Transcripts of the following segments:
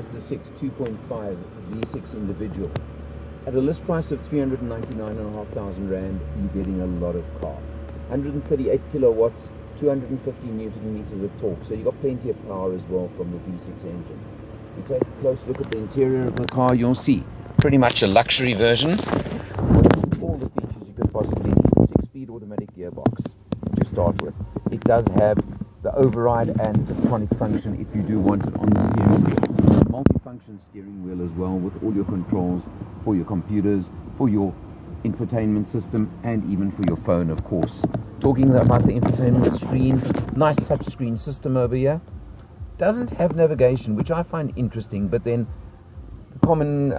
as the 2.5 V6 individual. At a list price of 399,500 Rand, you're getting a lot of car. 138 kilowatts, 250 Newton meters of torque, so you've got plenty of power as well from the V6 engine. If you take a close look at the interior of the car, you'll see pretty much a luxury version with all the features you could possibly need. 6-speed automatic gearbox to start with. It does have the override and Tiptronic function if you do want it on the steering wheel. Multi-function steering wheel as well, with all your controls for your computers, for your infotainment system, and even for your phone, of course. Talking about the infotainment screen, nice touch screen system over here. Doesn't have navigation, which I find interesting, but then the common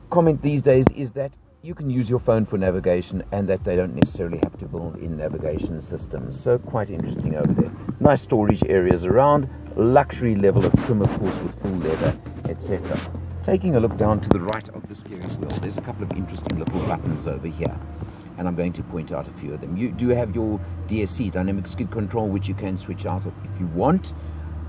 comment these days is that you can use your phone for navigation and that they don't necessarily have to build in navigation systems. So quite interesting over there. Nice storage areas around, luxury level of trim, of course, with full leather, etc. Taking a look down to the right of the steering wheel, there's a couple of interesting little buttons over here, and I'm going to point out a few of them. You do have your DSC, Dynamic Skid Control, which you can switch out if you want,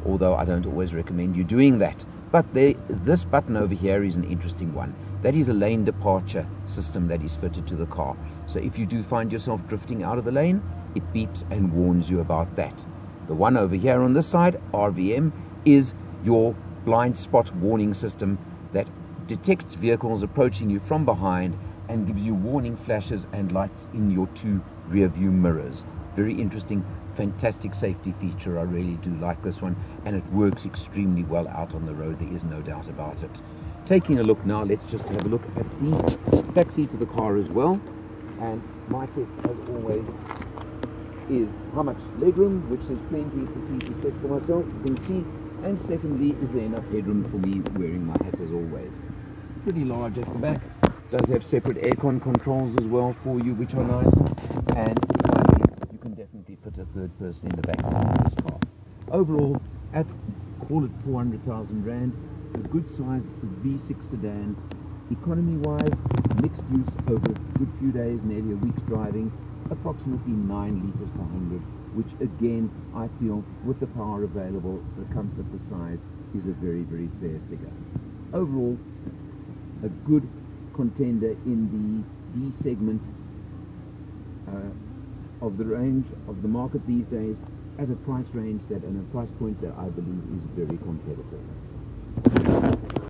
although I don't always recommend you doing that. But this button over here is an interesting one. That is a lane departure system that is fitted to the car. So if you do find yourself drifting out of the lane, it beeps and warns you about that. The one over here on this side, RVM, is your blind spot warning system that detects vehicles approaching you from behind and gives you warning flashes and lights in your 2 rear view mirrors. Very interesting, fantastic safety feature. I really do like this one, and it works extremely well out on the road. There is no doubt about it. Taking a look now, let's just have a look at the back seat of the car as well. And my test, as always, is how much legroom, which is plenty for seat to set for myself, you can see. And secondly, is there enough headroom for me wearing my hat as always. Pretty large at the back. Does have separate aircon controls as well for you, which are nice. And finally, you can definitely put a third person in the back seat of this car. Overall, at call it 400,000 Rand, a good sized V6 sedan, economy-wise, mixed use over a good few days, nearly a week's driving, approximately 9 litres per 100, which again, I feel, with the power available, the comfort, the size, is a very, very fair figure. Overall, a good contender in the D segment of the range of the market these days, at a price range that, and a price point that I believe is very competitive.